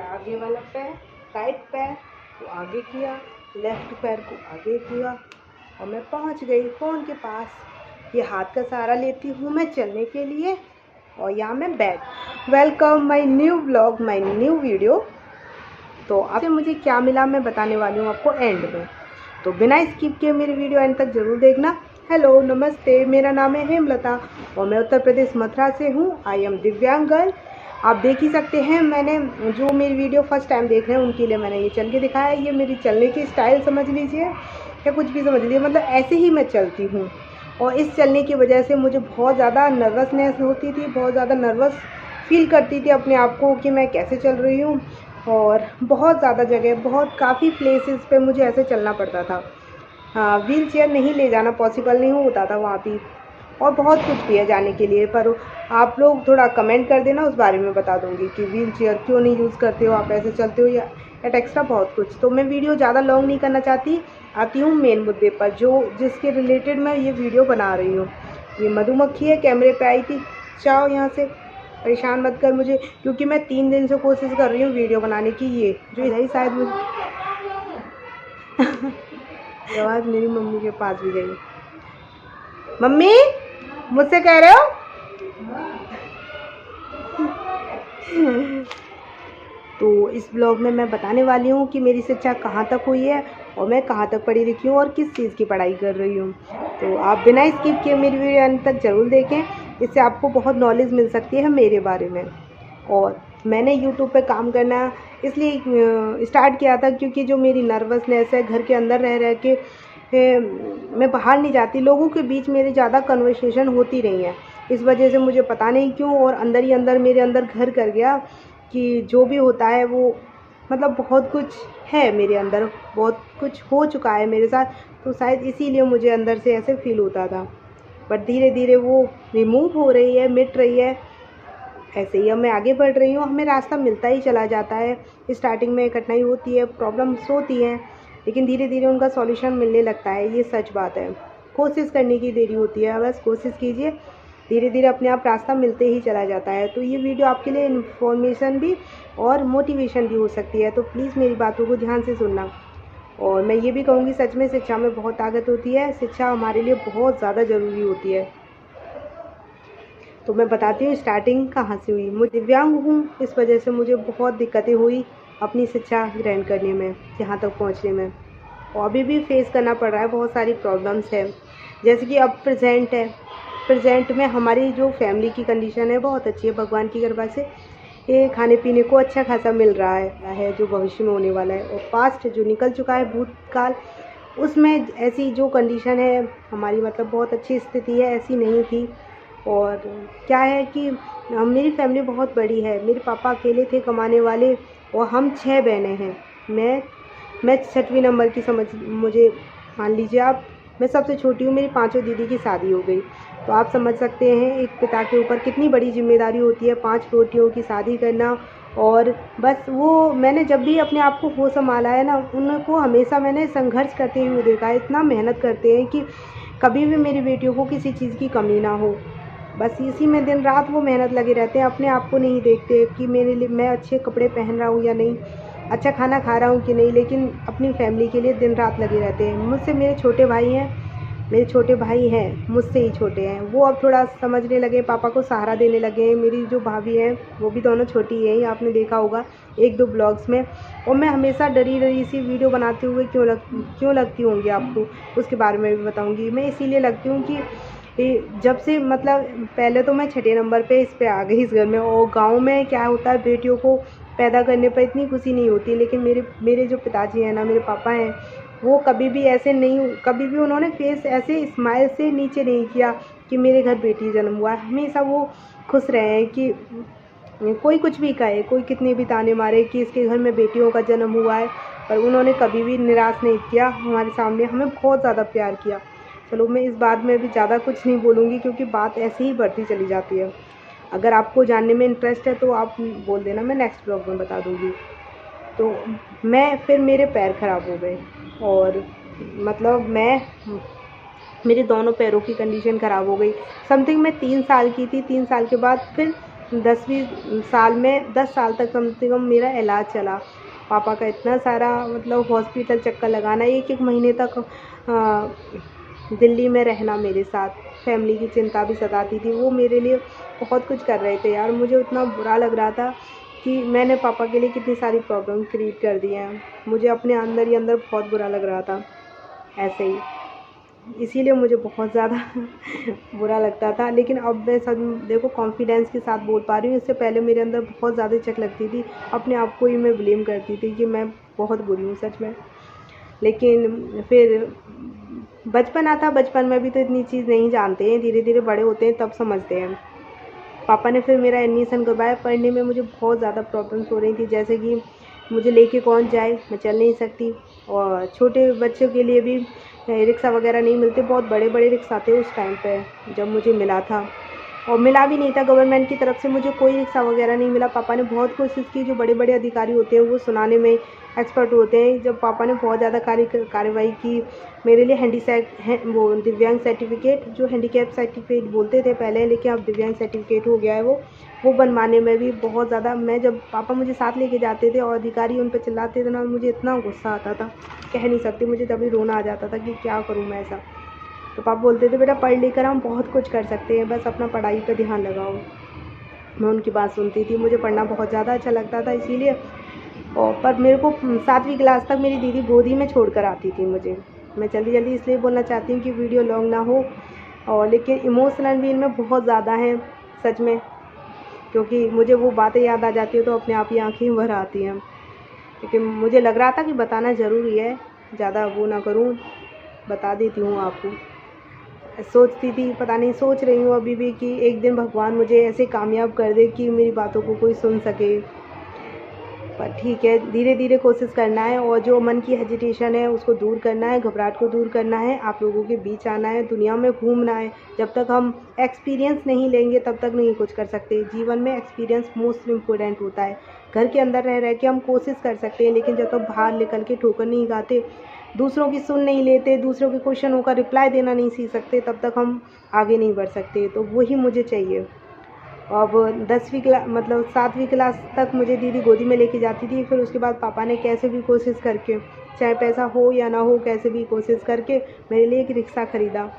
आगे वाला पैर, राइट पैर को आगे किया, लेफ्ट पैर को आगे किया और मैं पहुंच गई फ़ोन के पास। ये हाथ का सहारा लेती हूँ मैं चलने के लिए और यहाँ मैं बैठ। Welcome my new blog, my new video. तो आपसे मुझे क्या मिला मैं बताने वाली हूँ आपको एंड में, तो बिना स्किप किए मेरी वीडियो एंड तक ज़रूर देखना। हेलो नमस्ते, मेरा नाम है हेमलता और मैं उत्तर प्रदेश मथुरा से हूँ। आई एम दिव्यांग गर्ल। आप देख ही सकते हैं, मैंने जो मेरी वीडियो फर्स्ट टाइम देख रहे हैं उनके लिए मैंने ये चल के दिखाया है। ये मेरी चलने की स्टाइल समझ लीजिए या कुछ भी समझ लीजिए, मतलब ऐसे ही मैं चलती हूँ। और इस चलने की वजह से मुझे बहुत ज़्यादा नर्वसनेस होती थी, बहुत ज़्यादा नर्वस फील करती थी अपने आप को कि मैं कैसे चल रही हूँ। और बहुत ज़्यादा जगह, बहुत काफ़ी प्लेसेस पे मुझे ऐसे चलना पड़ता था। हाँ, व्हील चेयर नहीं ले जाना पॉसिबल नहीं होता था वहाँ भी, और बहुत कुछ भी है जाने के लिए। पर आप लोग थोड़ा कमेंट कर देना, उस बारे में बता दूँगी कि व्हील चेयर क्यों नहीं यूज़ करते हो, आप ऐसे चलते हो या एट एक्स्ट्रा बहुत कुछ। तो मैं वीडियो ज़्यादा लॉन्ग नहीं करना चाहती, आती हूँ मेन मुद्दे पर जो जिसके रिलेटेड मैं ये वीडियो बना रही हूँ। ये मधुमक्खी है, कैमरे पे आई थी, जाओ यहाँ से, परेशान मत कर मुझे, क्योंकि मैं 3 दिन से कोशिश कर रही हूँ वीडियो बनाने की। ये जो यही शायद मुझे आवाज़ मेरी मम्मी के पास भी गई। मम्मी मुझसे कह रहे हो? तो इस ब्लॉग में मैं बताने वाली हूँ कि मेरी शिक्षा कहाँ तक हुई है और मैं कहाँ तक पढ़ी लिखी हूँ और किस चीज़ की पढ़ाई कर रही हूँ। तो आप बिना स्किप किए मेरी वीडियो अंत तक ज़रूर देखें, इससे आपको बहुत नॉलेज मिल सकती है मेरे बारे में। और मैंने यूट्यूब पे काम करना इसलिए स्टार्ट किया था क्योंकि जो मेरी नर्वसनेस है, घर के अंदर रह रह के मैं बाहर नहीं जाती, लोगों के बीच मेरे ज़्यादा कन्वर्सेशन होती रही है। इस वजह से मुझे पता नहीं क्यों और अंदर ही अंदर मेरे अंदर घर कर गया कि जो भी होता है वो मतलब बहुत कुछ है मेरे अंदर, बहुत कुछ हो चुका है मेरे साथ, तो शायद इसीलिए मुझे अंदर से ऐसे फील होता था। बट धीरे धीरे वो रिमूव हो रही है, मिट रही है। ऐसे ही अब मैं आगे बढ़ रही हूँ, हमें रास्ता मिलता ही चला जाता है। स्टार्टिंग में कठिनाई होती है, प्रॉब्लम्स होती हैं, लेकिन धीरे धीरे उनका सॉल्यूशन मिलने लगता है। ये सच बात है, कोशिश करने की देरी होती है, बस कोशिश कीजिए, धीरे धीरे अपने आप रास्ता मिलते ही चला जाता है। तो ये वीडियो आपके लिए इन्फॉर्मेशन भी और मोटिवेशन भी हो सकती है, तो प्लीज़ मेरी बातों को ध्यान से सुनना। और मैं ये भी कहूँगी, सच में शिक्षा में बहुत ताकत होती है, शिक्षा हमारे लिए बहुत ज़्यादा ज़रूरी होती है। तो मैं बताती हूँ स्टार्टिंग कहाँ से हुई। मैं दिव्यांग हूँ, इस वजह से मुझे बहुत दिक्कतें हुई अपनी शिक्षा ग्रहण करने में, यहाँ तक पहुँचने में, और अभी भी फेस करना पड़ रहा है। बहुत सारी प्रॉब्लम्स है, जैसे कि अब प्रेजेंट है, प्रेजेंट में हमारी जो फैमिली की कंडीशन है बहुत अच्छी है, भगवान की कृपा से ये खाने पीने को अच्छा खासा मिल रहा है जो भविष्य में होने वाला है। और पास्ट जो निकल चुका है, भूतकाल, उसमें ऐसी जो कंडीशन है हमारी, मतलब बहुत अच्छी स्थिति है, ऐसी नहीं थी। और क्या है कि मेरी फैमिली बहुत बड़ी है, मेरे पापा अकेले थे कमाने वाले और हम 6 बहनें हैं। मैं 6वीं नंबर की, समझ मुझे मान लीजिए आप, मैं सबसे छोटी हूँ। मेरी 5 दीदी की शादी हो गई, तो आप समझ सकते हैं एक पिता के ऊपर कितनी बड़ी जिम्मेदारी होती है, 5 बेटियों की शादी करना। और बस वो मैंने जब भी अपने आप को हो संभाला है ना, उनको हमेशा मैंने संघर्ष करते हुए देखा है। इतना मेहनत करते हैं कि कभी भी मेरी बेटियों को किसी चीज़ की कमी ना हो, बस इसी में दिन रात वो मेहनत लगे रहते हैं। अपने आप को नहीं देखते कि मेरे लिए मैं अच्छे कपड़े पहन रहा हूँ या नहीं, अच्छा खाना खा रहा हूँ कि नहीं, लेकिन अपनी फैमिली के लिए दिन रात लगे रहते हैं। मुझसे मेरे छोटे भाई हैं, मेरे छोटे भाई हैं मुझसे ही छोटे हैं, वो अब थोड़ा समझने लगे, पापा को सहारा देने लगे हैं। मेरी जो भाभी हैं वो भी दोनों छोटी हैं, आपने देखा होगा 1-2 ब्लॉग्स में। और मैं हमेशा डरी डरी सी वीडियो बनाते हुए क्यों लगती होंगी आपको, उसके बारे में भी बताऊँगी। मैं इसीलिए लगती हूँ कि जब से, मतलब पहले तो मैं 6 नंबर पे इस पे आ गई इस घर में। और गांव में क्या होता है, बेटियों को पैदा करने पर इतनी खुशी नहीं होती, लेकिन मेरे जो पिताजी हैं ना, मेरे पापा हैं, वो कभी भी ऐसे नहीं, कभी भी उन्होंने फेस ऐसे स्माइल से नीचे नहीं किया कि मेरे घर बेटी जन्म हुआ है। हमेशा वो खुश रहे हैं कि कोई कुछ भी कहे, कोई कितने भी ताने मारे कि इसके घर में बेटियों का जन्म हुआ है, पर उन्होंने कभी भी निराश नहीं किया हमारे सामने, हमें बहुत ज़्यादा प्यार किया। चलो मैं इस बात में भी ज़्यादा कुछ नहीं बोलूँगी क्योंकि बात ऐसे ही बढ़ती चली जाती है। अगर आपको जानने में इंटरेस्ट है तो आप बोल देना, मैं नेक्स्ट ब्लॉग में बता दूँगी। तो फिर मेरे पैर ख़राब हो गए, और मतलब मेरे दोनों पैरों की कंडीशन ख़राब हो गई। समथिंग मैं 3 साल की थी, 3 साल के बाद फिर 10वीं साल में 10 साल तक कम से कम मेरा इलाज चला। पापा का इतना सारा मतलब हॉस्पिटल चक्कर लगाना, एक-एक महीने तक दिल्ली में रहना मेरे साथ। फैमिली की चिंता भी सताती थी। वो मेरे लिए बहुत कुछ कर रहे थे यार। मुझे इतना बुरा लग रहा था कि मैंने पापा के लिए कितनी सारी प्रॉब्लम क्रिएट कर दी हैं। मुझे अपने अंदर ही अंदर बहुत बुरा लग रहा था ऐसे ही। इसीलिए मुझे बहुत ज़्यादा बुरा लगता था। लेकिन अब मैं सब देखो कॉन्फिडेंस के साथ बोल पा रही हूँ। इससे पहले मेरे अंदर बहुत ज़्यादा हिचक लगती थी। अपने आप को ही मैं ब्लेम करती थी कि मैं बहुत बुरी हूँ सच में। लेकिन फिर बचपना था, बचपन में भी तो इतनी चीज़ नहीं जानते हैं। धीरे धीरे बड़े होते हैं तब समझते हैं। पापा ने फिर मेरा एडमिशन करवाया। पढ़ने में मुझे बहुत ज़्यादा प्रॉब्लम्स हो रही थी, जैसे कि मुझे लेके कौन जाए, मैं चल नहीं सकती। और छोटे बच्चों के लिए भी रिक्शा वगैरह नहीं मिलते। बहुत बड़े बड़े रिक्शा थे उस टाइम पे जब मुझे मिला था, और मिला भी नहीं था गवर्नमेंट की तरफ से। मुझे कोई रिक्शा वगैरह नहीं मिला। पापा ने बहुत कोशिश की। जो बड़े बड़े अधिकारी होते हैं वो सुनाने में एक्सपर्ट होते हैं। जब पापा ने बहुत ज़्यादा कार्रवाई की मेरे लिए वो दिव्यांग सर्टिफिकेट, जो हैंडीकैप सर्टिफिकेट बोलते थे पहले, लेकिन अब दिव्यांग सर्टिफिकेट हो गया है वो बनवाने में भी बहुत ज़्यादा। मैं जब पापा मुझे साथ लेके जाते थे और अधिकारी उन पर चिल्लाते थे ना, मुझे इतना गुस्सा आता था कह नहीं सकती। मुझे तभी रोना आ जाता था कि क्या करूँ मैं ऐसा। तो पापा बोलते थे बेटा पढ़ लिख कर हम बहुत कुछ कर सकते हैं, बस अपना पढ़ाई पर ध्यान लगाओ। मैं उनकी बात सुनती थी। मुझे पढ़ना बहुत ज़्यादा अच्छा लगता था इसीलिए। और पर मेरे को 7वीं क्लास तक मेरी दीदी गोदी में छोड़ कर आती थी मुझे। मैं जल्दी जल्दी इसलिए बोलना चाहती हूँ कि वीडियो लॉन्ग ना हो। और लेकिन इमोशनल भी इनमें बहुत ज़्यादा हैं सच में, क्योंकि मुझे वो बातें याद आ जाती है तो अपने आप ही आँखें भर आती हैं। लेकिन मुझे लग रहा था कि बताना ज़रूरी है, ज़्यादा वो ना करूँ, बता देती हूँ आपको। सोचती थी, पता नहीं सोच रही हूँ अभी भी कि एक दिन भगवान मुझे ऐसे कामयाब कर दे कि मेरी बातों को कोई सुन सके। पर ठीक है, धीरे धीरे कोशिश करना है और जो मन की हेजिटेशन है उसको दूर करना है, घबराहट को दूर करना है, आप लोगों के बीच आना है, दुनिया में घूमना है। जब तक हम एक्सपीरियंस नहीं लेंगे तब तक नहीं कुछ कर सकते। जीवन में एक्सपीरियंस मोस्ट इम्पोर्टेंट होता है। घर के अंदर रह रह के हम कोशिश कर सकते हैं, लेकिन जब तक बाहर निकल के ठोकर नहीं खाते, दूसरों की सुन नहीं लेते, दूसरों के क्वेश्चनों का रिप्लाई देना नहीं सीख सकते, तब तक हम आगे नहीं बढ़ सकते। तो वही मुझे चाहिए। अब 10वीं क्लास मतलब 7वीं क्लास तक मुझे दीदी गोदी में लेके जाती थी। फिर उसके बाद पापा ने कैसे भी कोशिश करके, चाहे पैसा हो या ना हो, कैसे भी कोशिश करके मेरे लिए एक रिक्शा ख़रीदा।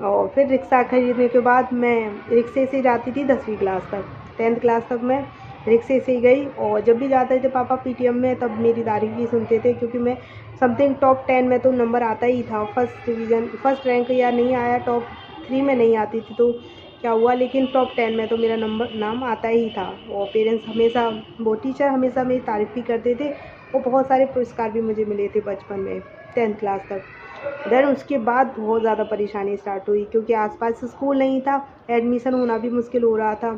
और फिर रिक्शा ख़रीदने के बाद मैं रिक्शे से जाती थी 10वीं क्लास तक। 10th क्लास तक मैं रिक्शे से ही गई। और जब भी जाते थे पापा पीटीएम में तब मेरी तारीफ़ भी सुनते थे, क्योंकि मैं समथिंग टॉप 10 में तो नंबर आता ही था। फर्स्ट डिवीज़न, फर्स्ट रैंक या नहीं आया, टॉप 3 में नहीं आती थी तो क्या हुआ, लेकिन टॉप 10 में तो मेरा नाम आता ही था। और पेरेंट्स हमेशा, वो टीचर हमेशा मेरी तारीफ़ भी करते थे। और बहुत सारे पुरस्कार भी मुझे मिले थे बचपन में 10th क्लास तक। देन उसके बाद बहुत ज़्यादा परेशानी स्टार्ट हुई, क्योंकि आसपास स्कूल नहीं था, एडमिशन होना भी मुश्किल हो रहा था।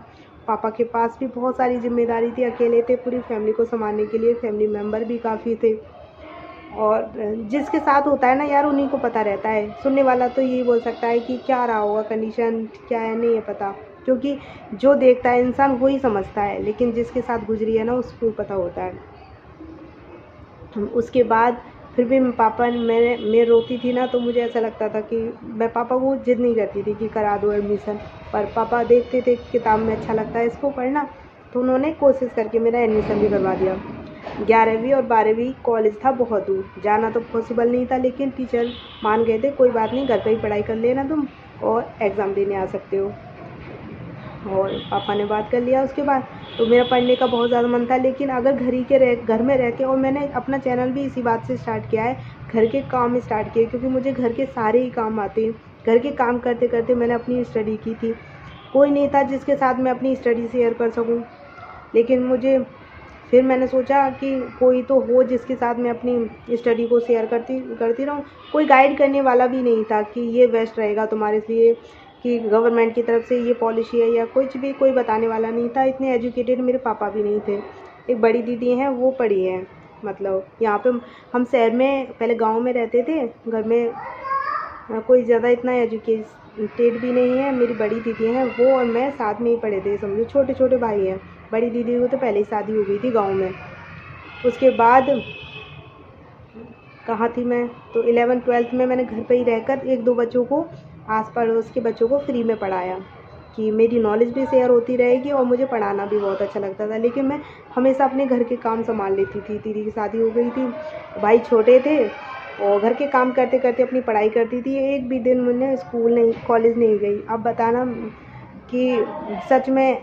पापा के पास भी बहुत सारी जिम्मेदारी थी, अकेले थे पूरी फैमिली को संभालने के लिए, फैमिली मेम्बर भी काफ़ी थे। और जिसके साथ होता है ना यार, उन्हीं को पता रहता है। सुनने वाला तो यही बोल सकता है कि क्या रहा होगा, कंडीशन क्या है, नहीं है पता, क्योंकि जो देखता है इंसान वही समझता है, लेकिन जिसके साथ गुजरी है ना उसको पता होता है। उसके बाद फिर भी मैं रोती थी ना, तो मुझे ऐसा लगता था कि मैं पापा को जिद नहीं करती थी कि करा दो एडमिशन। पर पापा देखते थे कि किताब में अच्छा लगता है इसको पढ़ना, तो उन्होंने कोशिश करके मेरा एडमिशन भी करवा दिया। 11वीं और 12वीं कॉलेज था बहुत दूर, जाना तो पॉसिबल नहीं था, लेकिन टीचर मान गए थे, कोई बात नहीं घर पर ही पढ़ाई कर लेना तुम और एग्ज़ाम देने आ सकते हो। और पापा ने बात कर लिया उसके बाद। तो मेरा पढ़ने का बहुत ज़्यादा मन था, लेकिन अगर घर में रह के, और मैंने अपना चैनल भी इसी बात से स्टार्ट किया है, घर के काम स्टार्ट किए, क्योंकि मुझे घर के सारे ही काम आते हैं। घर के काम करते करते मैंने अपनी स्टडी की थी। कोई नहीं था जिसके साथ मैं अपनी स्टडी शेयर कर सकूं, लेकिन फिर मैंने सोचा कि कोई तो हो जिसके साथ मैं अपनी स्टडी को शेयर करती रहूं। कोई गाइड करने वाला भी नहीं था कि ये बेस्ट रहेगा तुम्हारे लिए, कि गवर्नमेंट की तरफ से ये पॉलिसी है, या कुछ भी कोई बताने वाला नहीं था। इतने एजुकेटेड मेरे पापा भी नहीं थे। एक बड़ी दीदी हैं, वो पढ़ी हैं, मतलब यहाँ पे हम शहर में, पहले गांव में रहते थे, घर में कोई ज़्यादा इतना एजुकेटेड भी नहीं है। मेरी बड़ी दीदी हैं, वो और मैं साथ में ही पढ़े थे, समझो छोटे छोटे भाई हैं। बड़ी दीदी को तो पहले ही शादी हो गई थी गाँव में। उसके बाद कहाँ थी मैं, तो 11th 12th में मैंने घर पे ही रहकर एक दो बच्चों को, आस पड़ोस के बच्चों को फ्री में पढ़ाया। कि मेरी नॉलेज भी शेयर होती रहेगी और मुझे पढ़ाना भी बहुत अच्छा लगता था। लेकिन मैं हमेशा अपने घर के काम संभाल लेती थी। दीदी की शादी हो गई थी, भाई छोटे थे और घर के काम करते करते अपनी पढ़ाई करती थी। एक भी दिन मैंने स्कूल नहीं, कॉलेज नहीं गई। अब बताना कि सच में,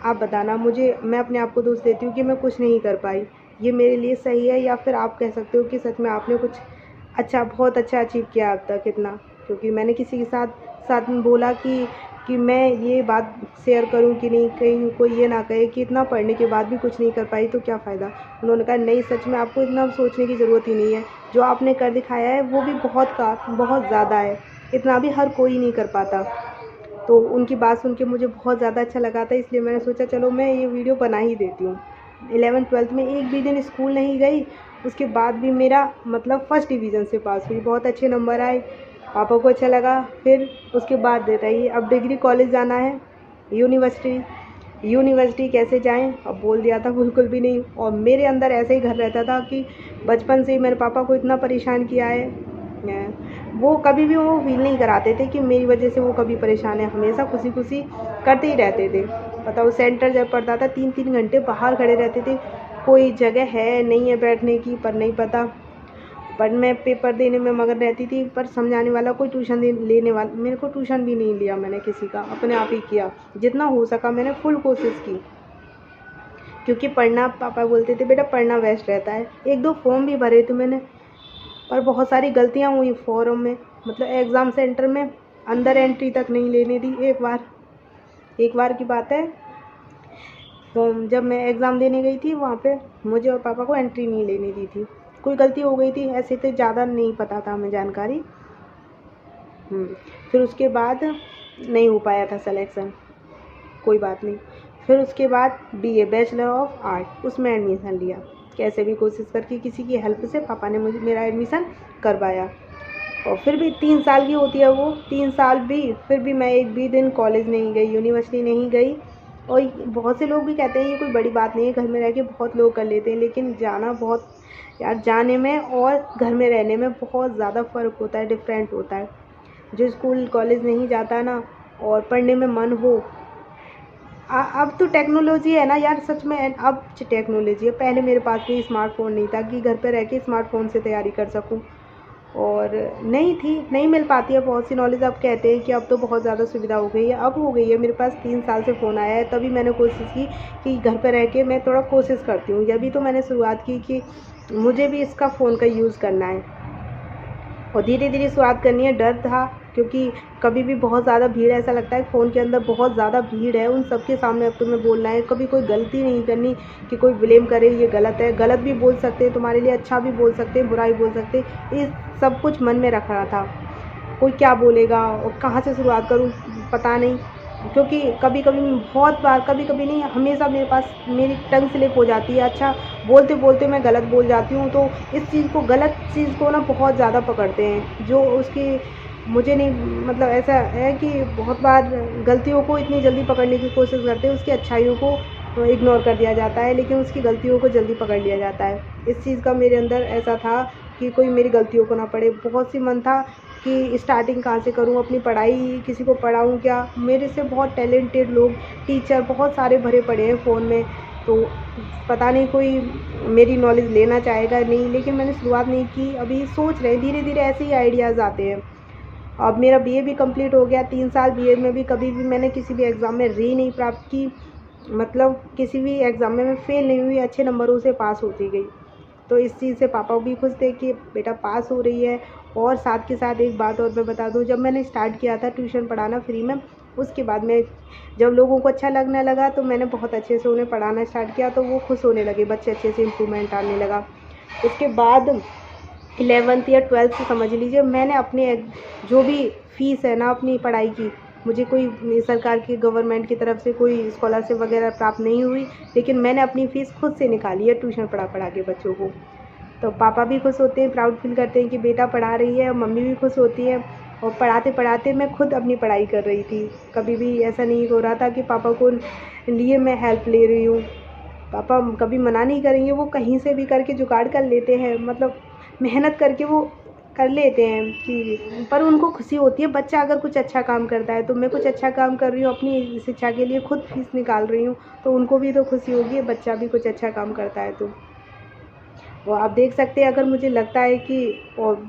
आप बताना मुझे, मैं अपने आप को दोष देती हूँ कि मैं कुछ नहीं कर पाई। ये मेरे लिए सही है या फिर आप कह सकते हो कि सच में आपने कुछ अच्छा, बहुत अच्छा अचीव किया अब तक इतना? क्योंकि मैंने किसी के साथ साथ में बोला कि मैं ये बात शेयर करूं कि नहीं, कहीं कोई ये ना कहे कि इतना पढ़ने के बाद भी कुछ नहीं कर पाई तो क्या फ़ायदा। उन्होंने कहा नहीं, सच में आपको इतना सोचने की ज़रूरत ही नहीं है। जो आपने कर दिखाया है वो भी बहुत ज़्यादा है, इतना भी हर कोई नहीं कर पाता। तो उनकी बात सुन के मुझे बहुत ज़्यादा अच्छा लगा था, इसलिए मैंने सोचा चलो मैं ये वीडियो बना ही देती हूँ। 11th-12th में एक भी दिन स्कूल नहीं गई, उसके बाद भी मेरा मतलब फर्स्ट डिवीज़न से पास हुई, बहुत अच्छे नंबर आए, पापा को अच्छा लगा। फिर उसके बाद रही अब डिग्री कॉलेज जाना है, यूनिवर्सिटी कैसे जाएं, अब बोल दिया था बिल्कुल भी नहीं। और मेरे अंदर ऐसे ही घर रहता था कि बचपन से ही मेरे पापा को इतना परेशान किया है, वो कभी भी वो फील नहीं कराते थे कि मेरी वजह से वो कभी परेशान है, हमेशा खुशी खुशी करते ही रहते थे। बताओ, सेंटर जब पड़ता था 3-3 घंटे बाहर खड़े रहते थे, कोई जगह है नहीं है बैठने की, पर नहीं पता। पर मैं पेपर देने में मगन रहती थी, पर समझाने वाला कोई ट्यूशन लेने वाला, मेरे को ट्यूशन भी नहीं लिया मैंने किसी का, अपने आप ही किया। जितना हो सका मैंने फुल कोशिश की, क्योंकि पढ़ना, पापा बोलते थे बेटा पढ़ना बेस्ट रहता है। 1-2 फॉर्म भी भरे थे मैंने, पर बहुत सारी गलतियाँ हुई फॉर्म में। मतलब एग्ज़ाम सेंटर में अंदर एंट्री तक नहीं लेने दी। एक बार की बात है, तो जब मैं एग्ज़ाम देने गई थी वहाँ पे मुझे और पापा को एंट्री नहीं लेने दी थी। कोई गलती हो गई थी, ऐसे तो ज़्यादा नहीं पता था हमें जानकारी। फिर उसके बाद नहीं हो पाया था सिलेक्शन, कोई बात नहीं। फिर उसके बाद BA बैचलर ऑफ आर्ट, उसमें एडमिशन लिया। कैसे भी कोशिश करके किसी की हेल्प से पापा ने मुझे मेरा एडमिशन करवाया। और फिर भी 3 साल की होती है वो, 3 साल भी, फिर भी मैं एक भी दिन कॉलेज नहीं गई, यूनिवर्सिटी नहीं गई। और बहुत से लोग भी कहते हैं ये कोई बड़ी बात नहीं है, घर में रह के बहुत लोग कर लेते हैं, लेकिन जाना बहुत, यार जाने में और घर में रहने में बहुत ज़्यादा फ़र्क होता है, डिफरेंट होता है। जो स्कूल कॉलेज नहीं जाता ना और पढ़ने में मन हो, अब तो टेक्नोलॉजी है ना यार, सच में अब टेक्नोलॉजी है। पहले मेरे पास भी स्मार्टफ़ोन नहीं था कि घर पे रह के स्मार्टफ़ोन से तैयारी कर सकूं, और नहीं मिल पाती है बहुत सी नॉलेज। अब कहते हैं कि अब तो बहुत ज़्यादा सुविधा हो गई है, अब हो गई है। मेरे पास 3 साल से फ़ोन आया है, तभी मैंने कोशिश की कि घर पे रह के मैं थोड़ा कोशिश करती हूँ। अभी तो मैंने शुरुआत की कि मुझे भी इसका फ़ोन का यूज़ करना है, और धीरे धीरे शुरुआत करनी है। डर था क्योंकि कभी भी बहुत ज़्यादा भीड़, ऐसा लगता है फ़ोन के अंदर बहुत ज़्यादा भीड़ है, उन सबके सामने अब तुम्हें बोलना है, कभी कोई गलती नहीं करनी कि कोई ब्लेम करे ये गलत है। गलत भी बोल सकते हैं तुम्हारे लिए, अच्छा भी बोल सकते हैं, बुरा भी बोल सकते हैं। ये सब कुछ मन में रख रहा था, कोई क्या बोलेगा और कहाँ से शुरुआत करूँ पता नहीं। क्योंकि कभी कभी, बहुत बार, कभी कभी नहीं, हमेशा मेरे पास मेरी टंग स्लिप हो जाती है। अच्छा, बोलते बोलते मैं गलत बोल जाती हूँ, तो इस चीज़ को, गलत चीज़ को ना बहुत ज़्यादा पकड़ते हैं, जो उसकी मुझे नहीं, मतलब ऐसा है कि बहुत बार गलतियों को इतनी जल्दी पकड़ने की कोशिश करते हैं, उसकी अच्छाइयों को इग्नोर कर दिया जाता है, लेकिन उसकी गलतियों को जल्दी पकड़ लिया जाता है। इस चीज़ का मेरे अंदर ऐसा था कि कोई मेरी गलतियों को ना पढ़े। बहुत सी मन था कि स्टार्टिंग कहाँ से करूँ, अपनी पढ़ाई किसी को पढ़ाऊँ क्या। मेरे से बहुत टैलेंटेड लोग, टीचर बहुत सारे भरे पड़े हैं फ़ोन में, तो पता नहीं कोई मेरी नॉलेज लेना चाहेगा नहीं, लेकिन मैंने शुरुआत नहीं की। अभी सोच रहे, धीरे धीरे ऐसे ही आइडियाज़ आते हैं। अब मेरा BA भी कंप्लीट हो गया, 3 साल BA में भी कभी भी मैंने किसी भी एग्ज़ाम में री नहीं प्राप्त की, मतलब किसी भी एग्ज़ाम में मैं फ़ेल नहीं हुई, अच्छे नंबरों से पास होती गई। तो इस चीज़ से पापा भी खुश थे कि बेटा पास हो रही है। और साथ के साथ एक बात और मैं बता दूं, जब मैंने स्टार्ट किया था ट्यूशन पढ़ाना फ्री में, उसके बाद में जब लोगों को अच्छा लगने लगा तो मैंने बहुत अच्छे से उन्हें पढ़ाना स्टार्ट किया, तो वो खुश होने लगे, बच्चे अच्छे से इम्प्रूवमेंट आने लगा। उसके बाद 11th या 12th से समझ लीजिए, मैंने अपने जो भी फ़ीस है ना अपनी पढ़ाई की, मुझे कोई सरकार की, गवर्नमेंट की तरफ से कोई स्कॉलरशिप वगैरह प्राप्त नहीं हुई, लेकिन मैंने अपनी फ़ीस खुद से निकाली है ट्यूशन पढ़ा पढ़ा के बच्चों को। तो पापा भी खुश होते हैं, प्राउड फील करते हैं कि बेटा पढ़ा रही है, और मम्मी भी खुश होती है। और पढ़ाते पढ़ाते मैं खुद अपनी पढ़ाई कर रही थी, कभी भी ऐसा नहीं हो रहा था कि पापा को लिए मैं हेल्प ले रही हूँ। पापा कभी मना नहीं करेंगे, वो कहीं से भी करके जुगाड़ कर लेते हैं, मतलब मेहनत करके वो कर लेते हैं कि, पर उनको खुशी होती है बच्चा अगर कुछ अच्छा काम करता है। तो मैं कुछ अच्छा काम कर रही हूँ, अपनी शिक्षा के लिए खुद फीस निकाल रही हूँ, तो उनको भी तो खुशी होगी बच्चा भी कुछ अच्छा काम करता है तो। आप देख सकते हैं, अगर मुझे लगता है कि और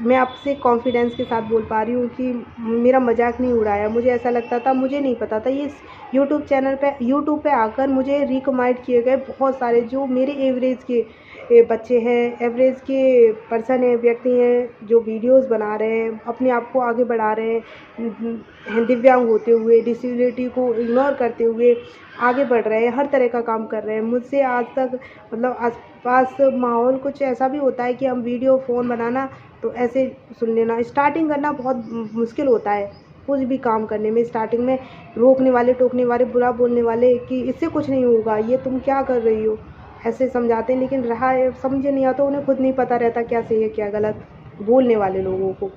मैं आपसे कॉन्फिडेंस के साथ बोल पा रही हूँ कि मेरा मजाक नहीं उड़ाया। मुझे ऐसा लगता था, मुझे नहीं पता था ये यूट्यूब पे आकर मुझे रिकमेंड किए गए बहुत सारे जो मेरे एवरेज के बच्चे हैं, एवरेज के पर्सन हैं, व्यक्ति हैं, जो वीडियोस बना रहे हैं, अपने आप को आगे बढ़ा रहे हैं, दिव्यांग होते हुए, डिसेबिलिटी को इग्नोर करते हुए आगे बढ़ रहे हैं, हर तरह का काम कर रहे हैं। मुझसे आज तक मतलब आसपास माहौल कुछ ऐसा भी होता है कि हम वीडियो फ़ोन बनाना तो ऐसे सुन लेना। स्टार्टिंग करना बहुत मुश्किल होता है, कुछ भी काम करने में स्टार्टिंग में रोकने वाले, टोकने वाले, बुरा बोलने वाले कि इससे कुछ नहीं होगा, ये तुम क्या कर रही हो, ऐसे समझाते हैं। लेकिन रहा है, समझ नहीं आता, उन्हें खुद नहीं पता रहता क्या सही है क्या गलत, बोलने वाले लोगों को।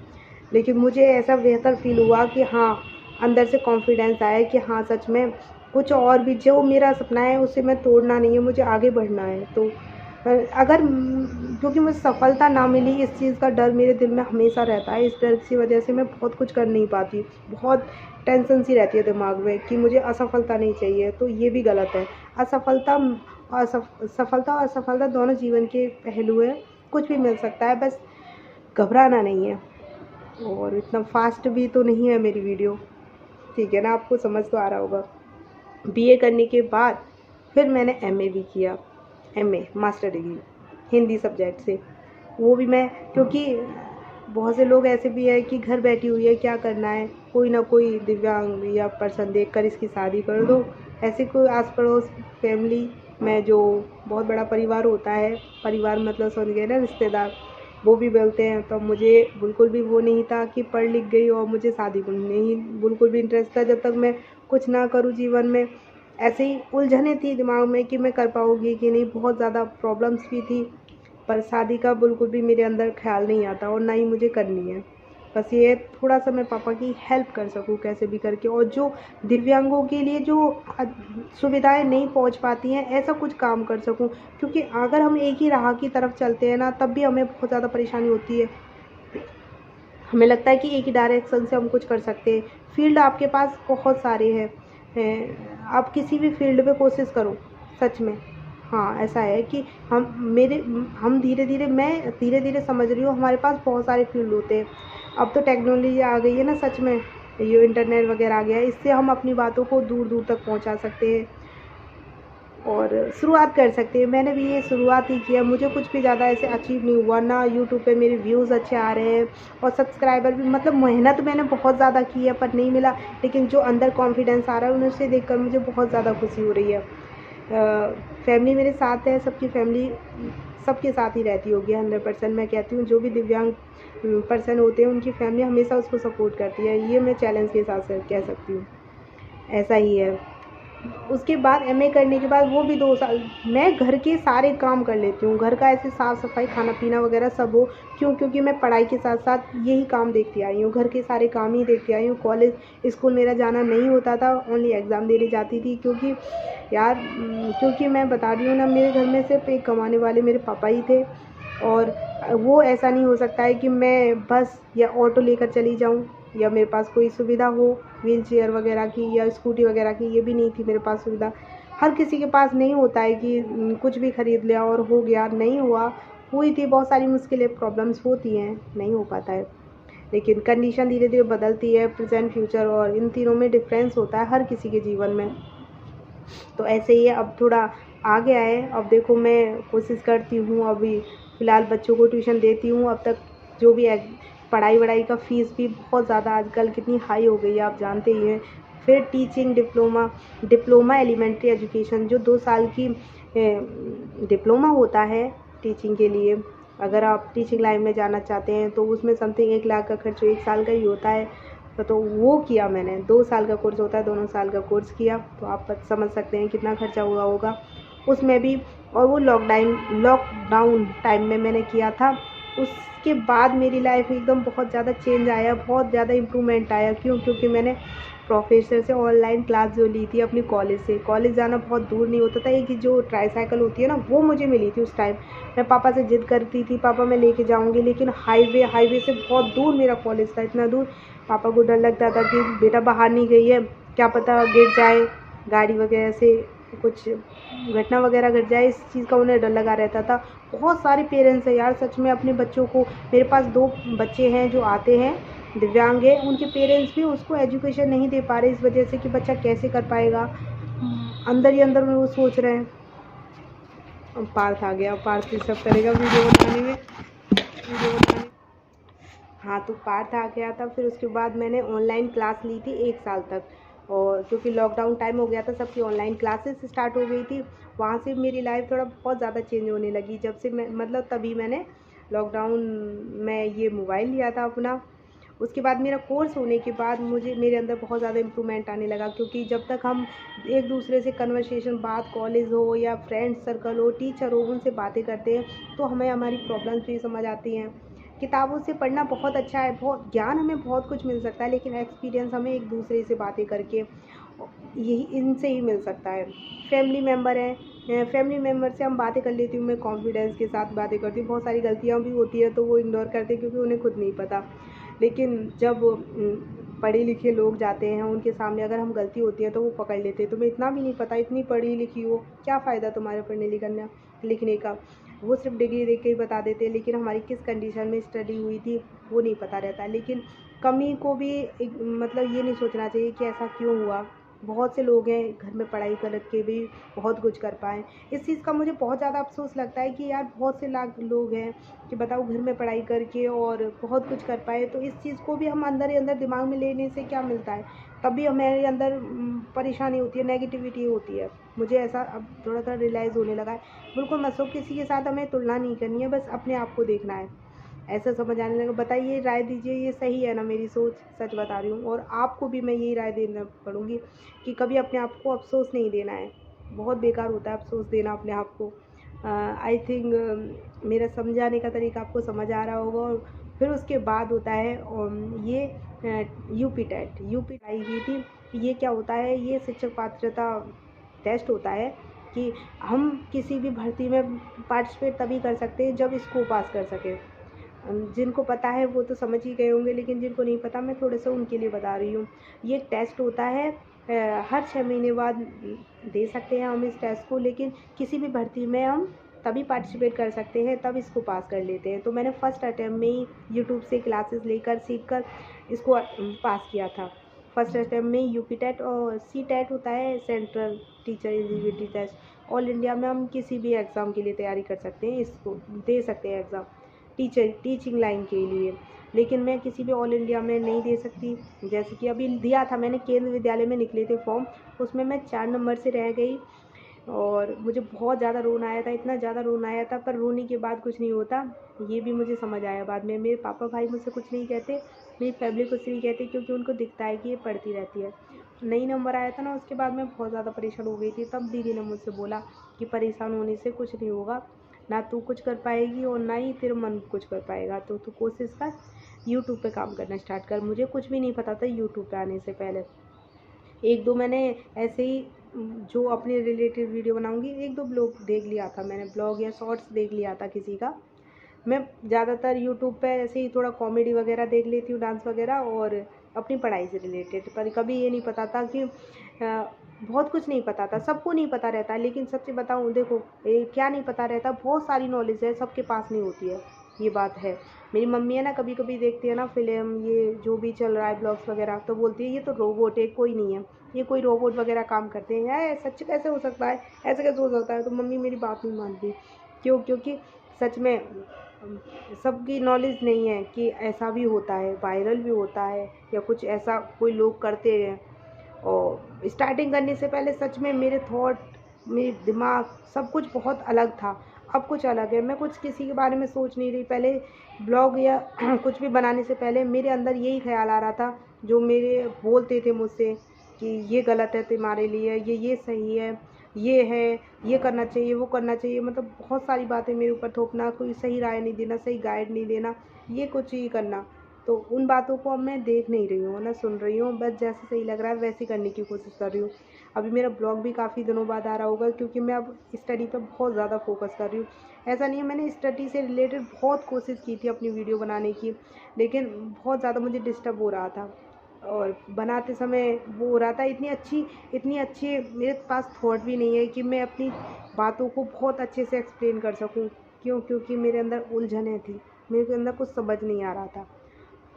लेकिन मुझे ऐसा बेहतर फील हुआ कि हाँ, अंदर से कॉन्फिडेंस आया कि हाँ सच में कुछ और भी जो मेरा सपना है उसे मैं तोड़ना नहीं है, मुझे आगे बढ़ना है। तो अगर क्योंकि मुझे सफलता ना मिली, इस चीज़ का डर मेरे दिल में हमेशा रहता है। इस डर की वजह से मैं बहुत कुछ कर नहीं पाती, बहुत टेंशन सी रहती है दिमाग में कि मुझे असफलता नहीं चाहिए। तो ये भी गलत है। असफलता सफलता और असफलता दोनों जीवन के पहलू हैं, कुछ भी मिल सकता है, बस घबराना नहीं है। और इतना फास्ट भी तो नहीं है मेरी वीडियो, ठीक है ना, आपको समझ तो आ रहा होगा। बीए करने के बाद फिर मैंने एमए भी किया, MA master degree Hindi subject से। वो भी मैं, क्योंकि बहुत से लोग ऐसे भी है कि घर बैठी हुई है, क्या करना है, कोई ना कोई दिव्यांग या पर्सन देख कर इसकी शादी कर दो। ऐसे कोई आस पड़ोस फैमिली में जो बहुत बड़ा परिवार होता है, परिवार मतलब समझ गए ना, रिश्तेदार, वो भी बोलते हैं। तो मुझे बिल्कुल भी वो नहीं था कि पढ़ लिख गई और मुझे शादी को नहीं बिल्कुल भी इंटरेस्ट था। जब तक मैं कुछ ना करूँ जीवन में, ऐसे ही उलझने थी दिमाग में कि मैं कर पाऊँगी कि नहीं, बहुत ज़्यादा प्रॉब्लम्स भी थी। पर शादी का बिल्कुल भी मेरे अंदर ख्याल नहीं आता और ना ही मुझे करनी है। बस ये थोड़ा सा मैं पापा की हेल्प कर सकूँ कैसे भी करके, और जो दिव्यांगों के लिए जो सुविधाएं नहीं पहुंच पाती हैं, ऐसा कुछ काम कर सकूं। क्योंकि अगर हम एक ही राह की तरफ चलते हैं ना, तब भी हमें बहुत ज़्यादा परेशानी होती है। हमें लगता है कि एक ही डायरेक्शन से हम कुछ कर सकते हैं। फील्ड आपके पास बहुत सारे हैं, आप किसी भी फील्ड में कोशिश करो, सच में। हाँ, ऐसा है कि हम धीरे-धीरे, मैं धीरे-धीरे समझ रही हूँ, हमारे पास बहुत सारे फील्ड होते हैं। अब तो टेक्नोलॉजी आ गई है ना, सच में, ये इंटरनेट वगैरह आ गया है, इससे हम अपनी बातों को दूर-दूर तक पहुँचा सकते हैं और शुरुआत कर सकते हैं। मैंने भी ये शुरुआत ही किया, मुझे कुछ भी ज़्यादा ऐसे अचीव नहीं हुआ ना, यूट्यूब पे मेरे व्यूज़ अच्छे आ रहे हैं और सब्सक्राइबर भी, मतलब मेहनत मैंने बहुत ज़्यादा की है पर नहीं मिला। लेकिन जो अंदर कॉन्फिडेंस आ रहा है, उन्हें उसे देखकर मुझे बहुत ज़्यादा खुशी हो रही है। फैमिली मेरे साथ है, सबकी फैमिली सबके साथ ही रहती होगी 100%। मैं कहती हूँ जो भी दिव्यांग पर्सन होते हैं, उनकी फैमिली हमेशा उसको सपोर्ट करती है, ये मैं चैलेंज के साथ कह सकती हूँ। ऐसा ही है। उसके बाद एमए करने के बाद वो भी 2 साल मैं घर के सारे काम कर लेती हूँ, घर का ऐसे साफ़ सफाई, खाना पीना वगैरह सब हो। क्यों? क्योंकि मैं पढ़ाई के साथ साथ यही काम देखती आई हूँ, घर के सारे काम ही देखती आई हूँ। कॉलेज स्कूल मेरा जाना नहीं होता था, ओनली एग्ज़ाम देने जाती थी। क्योंकि यार क्योंकि मैं बता रही हूँ ना, मेरे घर में सिर्फ एक कमाने वाले मेरे पापा ही थे। और वो ऐसा नहीं हो सकता है कि मैं बस या ऑटो लेकर चली जाऊँ या मेरे पास कोई सुविधा हो व्हील चेयर वगैरह की या स्कूटी वगैरह की, ये भी नहीं थी मेरे पास सुविधा। हर किसी के पास नहीं होता है कि कुछ भी ख़रीद लिया और हो गया, नहीं हुआ। हुई थी बहुत सारी मुश्किलें, प्रॉब्लम्स होती हैं, नहीं हो पाता है। लेकिन कंडीशन धीरे धीरे बदलती है, प्रेजेंट फ्यूचर, और इन तीनों में डिफरेंस होता है हर किसी के जीवन में। तो ऐसे ही अब थोड़ा आ गया है। अब देखो, मैं कोशिश करती हूँ, अभी फ़िलहाल बच्चों को ट्यूशन देती हूँ। अब तक जो भी पढ़ाई वढ़ाई का फ़ीस भी बहुत ज़्यादा आजकल कितनी हाई हो गई है, आप जानते ही हैं। फिर टीचिंग डिप्लोमा एलिमेंट्री एजुकेशन, जो 2 साल की डिप्लोमा होता है टीचिंग के लिए। अगर आप टीचिंग लाइन में जाना चाहते हैं तो उसमें समथिंग 1 लाख का खर्च 1 साल का ही होता है। तो वो किया मैंने, 2 साल का कोर्स होता है, दोनों साल का कोर्स किया। तो आप समझ सकते हैं कितना खर्चा हुआ होगा उसमें भी। और वो लॉकडाउन टाइम में मैंने किया था। उसके बाद मेरी लाइफ एकदम बहुत ज़्यादा चेंज आया, बहुत ज़्यादा इम्प्रूवमेंट आया। क्यों? क्योंकि मैंने प्रोफेसर से ऑनलाइन क्लास जो ली थी अपनी कॉलेज से। कॉलेज जाना बहुत दूर नहीं होता था, एक ही जो ट्राईसाइकिल होती है ना वो मुझे मिली थी उस टाइम। मैं पापा से ज़िद करती थी, पापा मैं लेके जाऊँगी, लेकिन हाईवे से बहुत दूर मेरा कॉलेज था, इतना दूर। पापा को डर लगता था कि बेटा बाहर नहीं गई है, क्या पता गिर जाए, गाड़ी वगैरह से कुछ घटना वगैरह घट जाए, इस चीज़ का उन्हें डर लगा रहता था। बहुत सारे पेरेंट्स हैं यार सच में अपने बच्चों को, मेरे पास 2 बच्चे हैं जो आते हैं, दिव्यांग है, उनके पेरेंट्स भी उसको एजुकेशन नहीं दे पा रहे इस वजह से कि बच्चा कैसे कर पाएगा। अंदर ही अंदर में वो सोच रहे हैं। पार्थ आ गया, पार्थ ये सब करेगा वीडियो बनाने में, हाँ तो पार्थ आ गया था। फिर उसके बाद मैंने ऑनलाइन क्लास ली थी 1 साल तक, और क्योंकि लॉकडाउन टाइम हो गया था, सबकी ऑनलाइन क्लासेस स्टार्ट हो गई थी। वहाँ से मेरी लाइफ थोड़ा बहुत ज़्यादा चेंज होने लगी, जब से मैं मतलब तभी मैंने लॉकडाउन में ये मोबाइल लिया था अपना। उसके बाद मेरा कोर्स होने के बाद मुझे मेरे अंदर बहुत ज़्यादा इम्प्रूवमेंट आने लगा, क्योंकि जब तक हम एक दूसरे से कन्वर्सेशन, बात कॉलेज हो या फ्रेंड सर्कल हो, टीचर हो, उनसे बातें करते हैं तो हमें हमारी प्रॉब्लम्स भी समझ आती हैं। किताबों से पढ़ना बहुत अच्छा है, बहुत ज्ञान हमें बहुत कुछ मिल सकता है, लेकिन एक्सपीरियंस हमें एक दूसरे से बातें करके यही इनसे ही मिल सकता है। फैमिली मेम्बर हैं, फैमिली मेम्बर से हम बातें कर लेती हूँ, मैं कॉन्फिडेंस के साथ बातें करती हूँ। बहुत सारी गलतियाँ भी होती है तो वो इग्नोर करते हैं क्योंकि उन्हें खुद नहीं पता। लेकिन जब पढ़े लिखे लोग जाते हैं उनके सामने अगर हम गलती होती है तो वो पकड़ लेते हैं, तुम्हें इतना भी नहीं पता, इतनी पढ़ी लिखी हो, क्या फ़ायदा तुम्हारे पढ़ने लिखने का। वो सिर्फ डिग्री देख के ही बता देते हैं, लेकिन हमारी किस कंडीशन में स्टडी हुई थी वो नहीं पता रहता। लेकिन कमी को भी मतलब ये नहीं सोचना चाहिए कि ऐसा क्यों हुआ। बहुत से लोग हैं घर में पढ़ाई करके भी बहुत कुछ कर पाएँ। इस चीज़ का मुझे बहुत ज़्यादा अफ़सोस लगता है कि यार बहुत से लाख लोग हैं कि बताओ घर में पढ़ाई करके और बहुत कुछ कर पाए, तो इस चीज़ को भी हम अंदर ही अंदर दिमाग में लेने से क्या मिलता है, तभी हमारे अंदर परेशानी होती है, नेगेटिविटी होती है। मुझे ऐसा अब थोड़ा-थोड़ा रियलाइज़ होने लगा है। बिल्कुल मत सोचो, किसी के साथ हमें तुलना नहीं करनी है, बस अपने आप को देखना है। ऐसा समझ आने लगा। बताइए, राय दीजिए, ये सही है ना मेरी सोच? सच बता रही हूँ, और आपको भी मैं यही राय देना पड़ूँगी कि कभी अपने आप को अफ़सोस नहीं देना है। बहुत बेकार होता है अफ़सोस देना अपने आप को। आई थिंक मेरा समझाने का तरीका आपको समझ आ रहा होगा। और फिर उसके बाद होता है ये यूपी टेट, यूपी आई की थी। ये क्या होता है, ये शिक्षक पात्रता टेस्ट होता है कि हम किसी भी भर्ती में पार्टिसिपेट तभी कर सकते हैं जब इसको पास कर सकें। जिनको पता है वो तो समझ ही गए होंगे, लेकिन जिनको नहीं पता मैं थोड़ा-सा उनके लिए बता रही हूँ। ये एक टेस्ट होता है, हर 6 महीने बाद दे सकते हैं हम इस टेस्ट को, लेकिन किसी भी भर्ती में हम तभी पार्टिसिपेट कर सकते हैं, तब इसको पास कर लेते हैं। तो मैंने फर्स्ट अटेम्प्ट में ही यूट्यूब से क्लासेस लेकर सीख कर इसको पास किया था। फर्स्ट अटेम्प्ट में यूपी टेट, और सी टेट होता है central teacher eligibility test. All India में हम किसी भी एग्ज़ाम के लिए तैयारी कर सकते हैं, इसको दे सकते हैं एग्ज़ाम टीचिंग लाइन के लिए। लेकिन मैं किसी भी ऑल इंडिया में नहीं दे सकती। जैसे कि अभी दिया था मैंने, केंद्रीय विद्यालय में निकले थे फॉर्म, उसमें मैं 4 नंबर से रह गई और मुझे बहुत ज़्यादा रोना आया था, इतना ज़्यादा रोना आया था। पर रोने के बाद कुछ नहीं होता, ये भी मुझे समझ आया बाद में। मेरे पापा भाई मुझसे कुछ नहीं कहते, मेरी फैमिली कुछ नहीं कहती, क्योंकि उनको दिखता है कि ये पढ़ती रहती है। नई नंबर आया था ना, उसके बाद मैं बहुत ज़्यादा परेशान हो गई थी। तब दीदी ने मुझसे बोला कि परेशान होने से कुछ नहीं होगा, ना तू कुछ कर पाएगी और ना ही तेरा मन कुछ कर पाएगा, तो तू कोशिश कर, यूट्यूब पे काम करना स्टार्ट कर। मुझे कुछ भी नहीं पता था यूट्यूब पे आने से पहले। एक दो मैंने ऐसे ही जो अपने रिलेटेड वीडियो बनाऊंगी, एक दो ब्लॉग देख लिया था मैंने, ब्लॉग या शॉर्ट्स देख लिया था किसी का। मैं ज़्यादातर यूट्यूब पे ऐसे ही थोड़ा कॉमेडी वगैरह देख लेती हूँ, डांस वगैरह, और अपनी पढ़ाई से रिलेटेड। पर कभी ये नहीं पता था कि बहुत कुछ नहीं पता था, सबको नहीं पता रहता। लेकिन सच्ची बताऊँ, देखो क्या नहीं पता रहता, बहुत सारी नॉलेज है, सबके पास नहीं होती है, ये बात है। मेरी मम्मी है ना, कभी कभी देखती है ना फिल्म, ये जो भी चल रहा है ब्लॉग्स वगैरह, तो बोलती है ये तो रोबोट है, कोई नहीं है, ये कोई रोबोट वगैरह काम करते हैं। यार सच कैसे हो सकता है, ऐसे कैसे हो सकता है? तो मम्मी मेरी बात नहीं मानती। क्यों? क्योंकि सच में सबकी नॉलेज नहीं है कि ऐसा भी होता है, वायरल भी होता है, या कुछ ऐसा कोई लोग करते हैं। और स्टार्टिंग करने से पहले सच में मेरे थॉट, मेरे दिमाग, सब कुछ बहुत अलग था। अब कुछ अलग है, मैं कुछ किसी के बारे में सोच नहीं रही। पहले ब्लॉग या कुछ भी बनाने से पहले मेरे अंदर यही ख्याल आ रहा था, जो मेरे बोलते थे मुझसे कि ये गलत है तुम्हारे लिए, ये सही है, ये करना चाहिए, वो करना चाहिए। मतलब बहुत सारी बातें मेरे ऊपर थोपना, कोई सही राय नहीं देना, सही गाइड नहीं देना, ये कुछ ही करना। तो उन बातों को अब मैं देख नहीं रही हूँ, ना सुन रही हूँ, बस जैसे सही लग रहा है वैसे करने की कोशिश कर रही हूँ। अभी मेरा ब्लॉग भी काफ़ी दिनों बाद आ रहा होगा, क्योंकि मैं अब स्टडी पे बहुत ज़्यादा फोकस कर रही हूँ। ऐसा नहीं है, मैंने स्टडी से रिलेटेड बहुत कोशिश की थी अपनी वीडियो बनाने की, लेकिन बहुत ज़्यादा मुझे डिस्टर्ब हो रहा था और बनाते समय वो हो रहा था। इतनी अच्छी मेरे पास थॉट भी नहीं है कि मैं अपनी बातों को बहुत अच्छे से एक्सप्लेन कर सकूं। क्यों? क्योंकि मेरे अंदर उलझनें थी, मेरे अंदर कुछ समझ नहीं आ रहा था।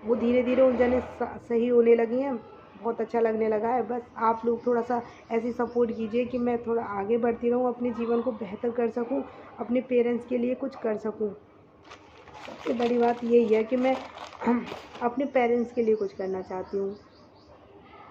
वो धीरे धीरे उलझनें सही होने लगी हैं, बहुत अच्छा लगने लगा है। बस आप लोग थोड़ा सा ऐसी सपोर्ट कीजिए कि मैं थोड़ा आगे बढ़ती रहूं, अपने जीवन को बेहतर कर सकूं, अपने पेरेंट्स के लिए कुछ कर सकूं। सबसे बड़ी बात यही है कि मैं अपने पेरेंट्स के लिए कुछ करना चाहती हूँ,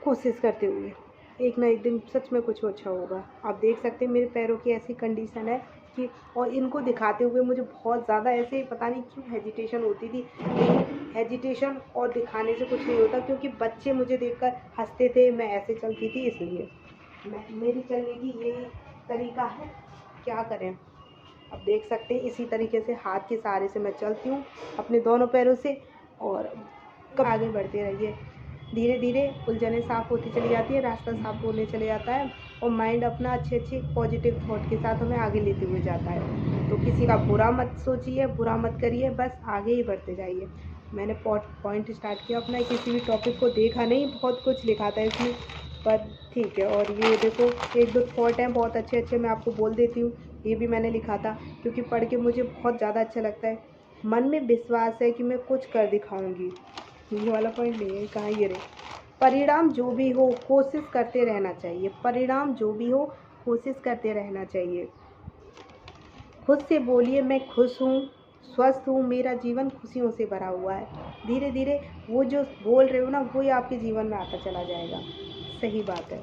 कोशिश करते हुए। एक ना एक दिन सच में कुछ अच्छा होगा। आप देख सकते हैं मेरे पैरों की ऐसी कंडीशन है कि, और इनको दिखाते हुए मुझे बहुत ज़्यादा ऐसे पता नहीं क्यों हेजिटेशन होती थी, लेकिन हेजिटेशन और दिखाने से कुछ नहीं होता, क्योंकि बच्चे मुझे देखकर हंसते थे, मैं ऐसे चलती थी, इसलिए मेरी चलने की यही तरीका है। क्या करें? अब देख सकते हैं इसी तरीके से हाथ के सहारे से मैं चलती हूँ अपने दोनों पैरों से, और आगे बढ़ते रहिए। धीरे धीरे उलझनें साफ़ होती चली जाती है, रास्ता साफ होने चले जाता है, और माइंड अपना अच्छे अच्छे पॉजिटिव थॉट के साथ हमें आगे लेते हुए जाता है। तो किसी का बुरा मत सोचिए, बुरा मत करिए, बस आगे ही बढ़ते जाइए। मैंने पॉइंट स्टार्ट किया अपना, किसी भी टॉपिक को देखा नहीं, बहुत कुछ लिखा था इसमें, पर ठीक है। और ये देखो, एक दो थॉट हैं बहुत अच्छे अच्छे, मैं आपको बोल देती हूँ। ये भी मैंने लिखा था, क्योंकि पढ़ के मुझे बहुत ज़्यादा अच्छा लगता है। मन में विश्वास है कि मैं कुछ कर दिखाऊंगी। ये वाला पॉइंट नहीं है, कहाँ ये रहे। परिणाम जो भी हो कोशिश करते रहना चाहिए, परिणाम जो भी हो कोशिश करते रहना चाहिए। खुद से बोलिए, मैं खुश हूँ, स्वस्थ हूँ, मेरा जीवन खुशियों से भरा हुआ है। धीरे धीरे वो जो बोल रहे हो ना, वो ही आपके जीवन में आता चला जाएगा। सही बात है।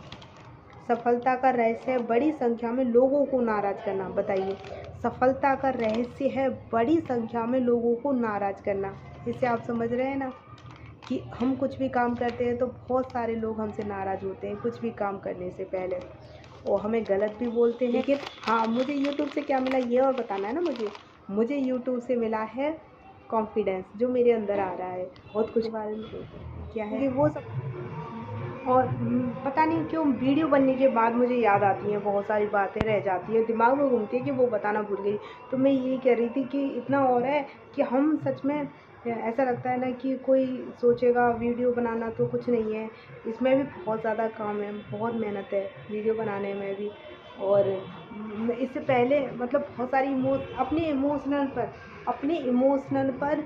सफलता का रहस्य है बड़ी संख्या में लोगों को नाराज करना। बताइए, सफलता का रहस्य है बड़ी संख्या में लोगों को नाराज करना। इससे आप समझ रहे हैं ना कि हम कुछ भी काम करते हैं तो बहुत सारे लोग हमसे नाराज़ होते हैं कुछ भी काम करने से पहले, और हमें गलत भी बोलते हैं। लेकिन हाँ, मुझे यूट्यूब से क्या मिला ये और बताना है ना मुझे यूट्यूब से मिला है कॉन्फिडेंस, जो मेरे अंदर आ रहा है। बहुत कुछ बारे में क्या है कि वो सब, और पता नहीं क्यों वीडियो बनने के बाद मुझे याद आती हैं, बहुत सारी बातें रह जाती हैं, दिमाग में घूमती है कि वो बताना भूल गई। तो मैं यही कह रही थी कि इतना और है कि हम सच में, ऐसा लगता है ना कि कोई सोचेगा वीडियो बनाना तो कुछ नहीं है, इसमें भी बहुत ज़्यादा काम है, बहुत मेहनत है वीडियो बनाने में भी। और इससे पहले मतलब बहुत सारी अपने इमोशनल पर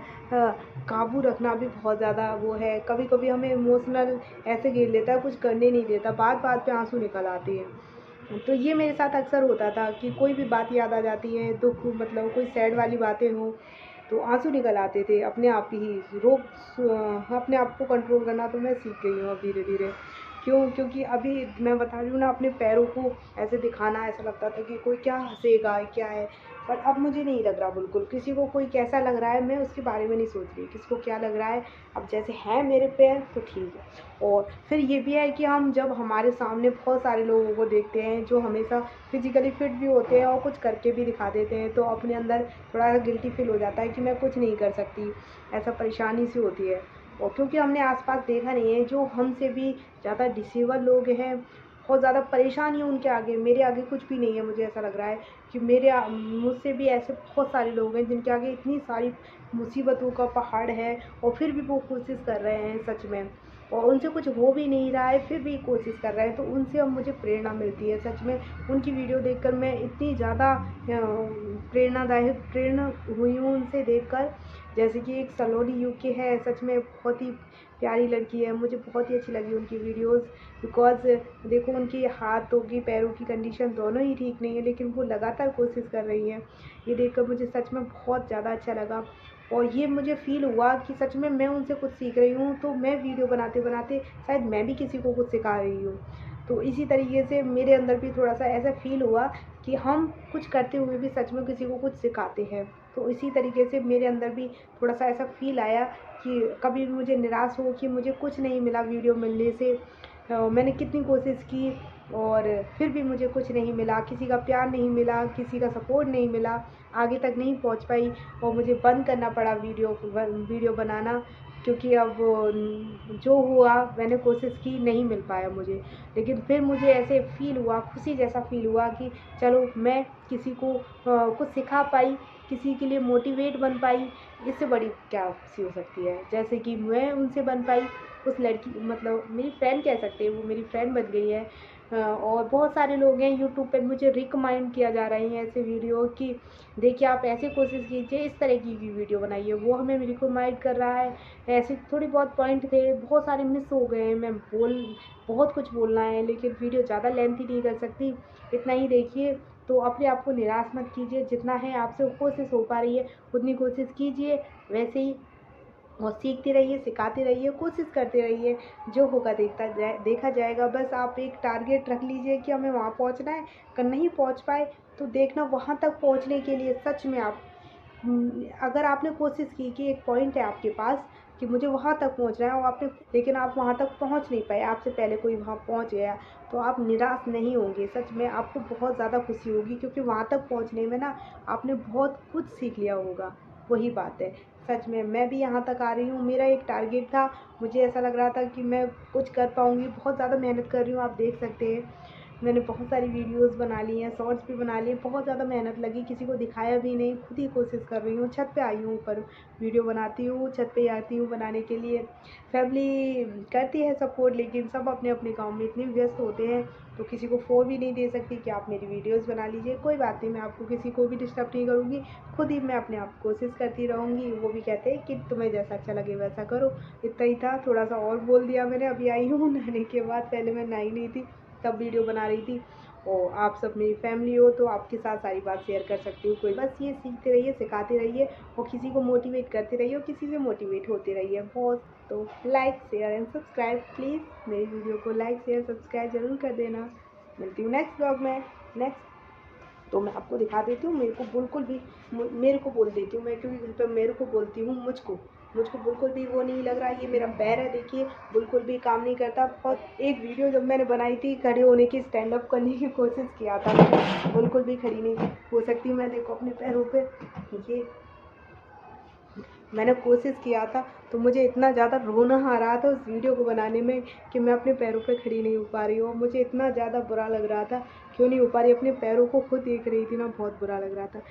काबू रखना भी बहुत ज़्यादा वो है। कभी कभी हमें इमोशनल ऐसे घेर लेता है, कुछ करने नहीं देता, बात बात पे आंसू निकल आते हैं। तो ये मेरे साथ अक्सर होता था कि कोई भी बात याद आ जाती है, दुख मतलब कोई सैड वाली बातें हों तो आंसू निकल आते थे अपने आप ही। अपने आप को कंट्रोल करना तो मैं सीख गई हूँ अब धीरे धीरे। क्यों? क्योंकि अभी मैं बता रही हूँ ना, अपने पैरों को ऐसे दिखाना, ऐसा लगता था कि कोई क्या हंसेगा, क्या है। पर अब मुझे नहीं लग रहा बिल्कुल, किसी को कोई कैसा लग रहा है मैं उसके बारे में नहीं सोच रही, किसको क्या लग रहा है। अब जैसे हैं मेरे पैर तो ठीक है। और फिर ये भी है कि हम जब हमारे सामने बहुत सारे लोगों को देखते हैं जो हमेशा फिजिकली फिट भी होते हैं और कुछ करके भी दिखा देते हैं, तो अपने अंदर थोड़ा गिल्टी फील हो जाता है कि मैं कुछ नहीं कर सकती, ऐसा परेशानी सी होती है। और क्योंकि हमने आसपास देखा नहीं है, जो हमसे भी ज़्यादा डिसेबल लोग हैं, बहुत ज़्यादा परेशान ही उनके आगे, मेरे आगे कुछ भी नहीं है। मुझे ऐसा लग रहा है कि मुझसे भी ऐसे बहुत सारे लोग हैं जिनके आगे इतनी सारी मुसीबतों का पहाड़ है, और फिर भी वो कोशिश कर रहे हैं सच में, और उनसे कुछ हो भी नहीं रहा है फिर भी कोशिश कर रहे हैं। तो उनसे अब मुझे प्रेरणा मिलती है सच में। उनकी वीडियो देखकर मैं इतनी ज़्यादा प्रेरणा हुई हूँ उनसे देखकर। जैसे कि एक सलोनी यूके है, सच में बहुत ही प्यारी लड़की है, मुझे बहुत ही अच्छी लगी उनकी वीडियोस। बिकॉज़ देखो, उनकी हाथों की पैरों की कंडीशन दोनों ही ठीक नहीं है, लेकिन वो लगातार कोशिश कर रही हैं। ये देखकर मुझे सच में बहुत ज़्यादा अच्छा लगा, और ये मुझे फ़ील हुआ कि सच में मैं उनसे कुछ सीख रही हूँ। तो मैं वीडियो बनाते बनाते शायद मैं भी किसी को कुछ सिखा रही हूँ। तो इसी तरीके से मेरे अंदर भी थोड़ा सा ऐसा फ़ील हुआ कि हम कुछ करते हुए भी सच में किसी को कुछ सिखाते हैं। तो इसी तरीके से मेरे अंदर भी थोड़ा सा ऐसा फ़ील आया कि कभी भी मुझे निराश हो कि मुझे कुछ नहीं मिला वीडियो मिलने से, मैंने कितनी कोशिश की और फिर भी मुझे कुछ नहीं मिला, किसी का प्यार नहीं मिला, किसी का सपोर्ट नहीं मिला, आगे तक नहीं पहुंच पाई, और मुझे बंद करना पड़ा वीडियो बनाना। क्योंकि अब जो हुआ मैंने कोशिश की, नहीं मिल पाया मुझे। लेकिन फिर मुझे ऐसे फ़ील हुआ, खुशी जैसा फ़ील हुआ कि चलो मैं किसी को कुछ सिखा पाई, किसी के लिए मोटिवेट बन पाई, इससे बड़ी क्या खुशी हो सकती है। जैसे कि मैं उनसे बन पाई, उस लड़की मतलब मेरी फ्रेंड कह सकते हैं, वो मेरी फ्रेंड बन गई है। और बहुत सारे लोग हैं यूट्यूब पे मुझे रिकमेंड किया जा रही हैं ऐसे वीडियो कि देखिए आप ऐसे कोशिश कीजिए, इस तरह की वीडियो बनाइए, वो हमें रिकमेंड कर रहा है। ऐसे थोड़ी बहुत पॉइंट थे, बहुत सारे मिस हो गए हैं, मैं बहुत कुछ बोलना है लेकिन वीडियो ज़्यादा लेंथी नहीं कर सकती, इतना ही देखिए। तो अपने आप को निराश मत कीजिए, जितना है आपसे कोशिश हो पा रही है उतनी कोशिश कीजिए, वैसे ही और सीखते रहिए, सिखाते रहिए, कोशिश करते रहिए, जो होगा देखा जाएगा। बस आप एक टारगेट रख लीजिए कि हमें वहाँ पहुँचना है। अगर नहीं पहुँच पाए तो देखना, वहाँ तक पहुँचने के लिए सच में आप अगर आपने कोशिश की कि एक पॉइंट है आपके पास कि मुझे वहाँ तक पहुँचना है और आपने, लेकिन आप वहाँ तक पहुँच नहीं पाए, आपसे पहले कोई वहाँ पहुँच गया, तो आप निराश नहीं होंगे। सच में आपको बहुत ज़्यादा खुशी होगी, क्योंकि वहाँ तक पहुँचने में ना आपने बहुत कुछ सीख लिया होगा। वही बात है। सच में मैं भी यहाँ तक आ रही हूँ, मेरा एक टारगेट था, मुझे ऐसा लग रहा था कि मैं कुछ कर पाऊँगी, बहुत ज़्यादा मेहनत कर रही हूँ, आप देख सकते हैं। मैंने बहुत सारी वीडियोस बना ली हैं, शॉर्ट्स भी बना लिए, बहुत ज़्यादा मेहनत लगी, किसी को दिखाया भी नहीं, खुद ही कोशिश कर रही हूँ। छत पे आई हूँ, ऊपर वीडियो बनाती हूँ, छत पे आती हूँ बनाने के लिए। फैमिली करती है सपोर्ट, लेकिन सब अपने अपने काम में इतने व्यस्त होते हैं, तो किसी को फ़ोन भी नहीं दे सकती कि आप मेरी वीडियोस बना लीजिए। कोई बात नहीं, मैं आपको किसी को भी डिस्टर्ब नहीं करूँगी, खुद ही मैं अपने आप कोशिश करती रहूँगी। वो भी कहते हैं कि तुम्हें जैसा अच्छा लगे वैसा करो। इतना ही था, थोड़ा सा और बोल दिया मैंने। अभी आई हूँ नहाने के बाद, पहले मैं नहाई नहीं थी, तब वीडियो बना रही थी। और आप सब मेरी फैमिली हो, तो आपके साथ सारी बात शेयर कर सकती हूँ। कोई बस ये सीखते रहिए, सिखाते रहिए और किसी को मोटिवेट करते रहिए और किसी से मोटिवेट होते रहिए बहुत। तो like share and subscribe please, मेरी वीडियो को लाइक शेयर सब्सक्राइब ज़रूर कर देना। मिलती हूँ नेक्स्ट ब्लॉग में। नेक्स्ट तो मैं आपको दिखा देती हूँ, मेरे को बिल्कुल भी मेरे को बोल देती हूँ मैं, क्योंकि घर पे मेरे को बोलती हूँ, मुझको बिल्कुल भी वो नहीं लग रहा। ये मेरा पैर है, देखिए बिल्कुल भी काम नहीं करता। बहुत एक वीडियो जब मैंने बनाई थी खड़े होने की, स्टैंड अप करने की कोशिश किया था मैंने, बिल्कुल भी खड़ी नहीं हो सकती मैं। देखो अपने पैरों पे, ये मैंने कोशिश किया था, तो मुझे इतना ज़्यादा रोना आ रहा था उस वीडियो को बनाने में कि मैं अपने पैरों पे खड़ी नहीं हो पा रही हूँ। मुझे इतना ज़्यादा बुरा लग रहा था, क्यों नहीं हो पा रही, अपने पैरों को खुद देख रही थी ना, बहुत बुरा लग रहा था।